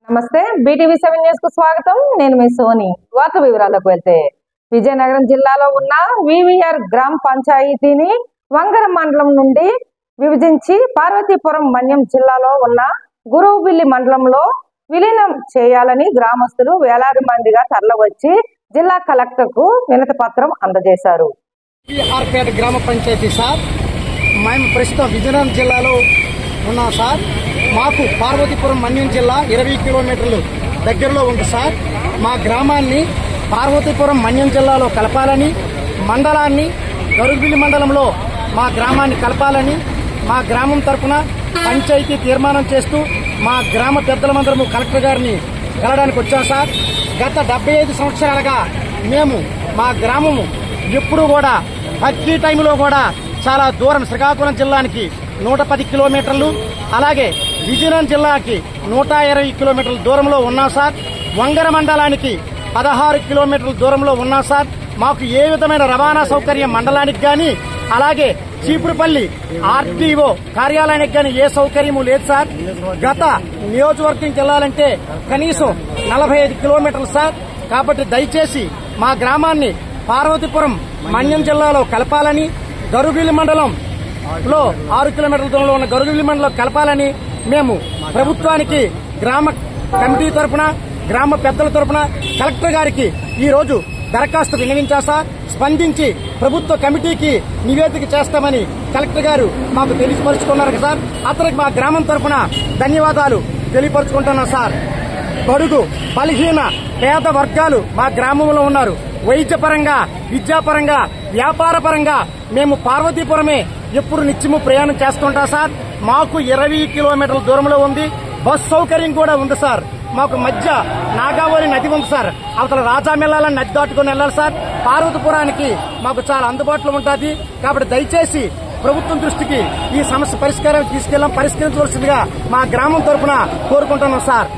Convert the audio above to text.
నమస్తే BTV7 news కు స్వాగతం. నేను మీ సోని. వార్త వివరాలకు వెళ్తే విజయనగరం జిల్లాలో ఉన్న VVR గ్రామ పంచాయతీని వంగరం మండలం నుండి విభజించి పార్వతీపురం మన్యం జిల్లాలో ఉన్న గురువుబిల్లి మండలంలో విలీనం చేయాలని గ్రామస్తులు వేలాది మందిగా తరలివచ్చి జిల్లా కలెక్టర్ కు వినతి పత్రం అందజేశారు. గ్రామ పంచాయతీ సార్, మేము ప్రస్తుతం విజయనగరం జిల్లాలో ఉన్నాం సార్. మాకు పార్వతీపురం మన్యం జిల్లా 20 కిలోమీటర్లు దగ్గరలో ఉంది సార్. మా గ్రామాన్ని పార్వతీపురం మన్యం జిల్లాలో కలపాలని, మండలాన్ని గరుగుబిల్లి మండలంలో మా గ్రామాన్ని కలపాలని మా గ్రామం తరఫున పంచాయతీ తీర్మానం చేస్తూ మా గ్రామ పెద్దలమందరము కలెక్టర్ గారిని కలవడానికి వచ్చాం సార్. గత 75 సంవత్సరాలుగా మేము మా గ్రామము ఎప్పుడు కూడా ప్రతి టైంలో కూడా చాలా దూరం, శ్రీకాకుళం జిల్లానికి 110 కిలోమీటర్లు, అలాగే విజయనగరం జిల్లాకి 120 కిలోమీటర్ల దూరంలో ఉన్నాం సార్. వంగర మండలానికి 16 కిలోమీటర్ల దూరంలో ఉన్నాం సార్. మాకు ఏ విధమైన రవాణా సౌకర్యం మండలానికి గాని, అలాగే చీపురుపల్లి RTO కార్యాలయానికి గాని ఏ సౌకర్యము లేదు సార్. గత నియోజకవర్గంకి వెళ్లాలంటే కనీసం 45 కిలోమీటర్లు సార్. కాబట్టి దయచేసి మా గ్రామాన్ని పార్వతీపురం మన్యం జిల్లాలో కలపాలని, గరుగుబిల్లి మండలంలో 6 కిలోమీటర్ల దూరంలో ఉన్న గరుగుబిల్లి మండలం కలపాలని మేము ప్రభుత్వానికి గ్రామ కమిటీ తరఫున, గ్రామ పెద్దల తరఫున కలెక్టర్ గారికి ఈ రోజు దరఖాస్తు విన్నవించా సార్. స్పందించి ప్రభుత్వ కమిటీకి నివేదిక చేస్తామని కలెక్టర్ గారు మాకు తెలియపరుచుకున్నారు సార్. అతనికి మా గ్రామం తరఫున ధన్యవాదాలు తెలియపరుచుకుంటున్నాం సార్. బడుగు బలహీన పేద వర్గాలు మా గ్రామంలో ఉన్నారు. వైద్యపరంగా, విద్యాపరంగా, వ్యాపార పరంగా మేము పార్వతీపురమే ఎప్పుడు నిత్యము ప్రయాణం చేస్తుంటాం సార్. మాకు 20 కిలోమీటర్ల దూరంలో ఉంది. బస్ సౌకర్యం కూడా ఉంది సార్. మాకు మధ్య నాగావళి నది ఉంది సార్. అవతల రాజామెల్లాలని నది దాటుకుని వెళ్ళాలి సార్. పార్వతీపురానికి మాకు చాలా అందుబాటులో ఉంటుంది. కాబట్టి దయచేసి ప్రభుత్వం దృష్టికి ఈ సమస్య పరిష్కారం తీసుకెళ్లాం, పరిష్కరించవలసిందిగా మా గ్రామం తరఫున కోరుకుంటున్నాం సార్.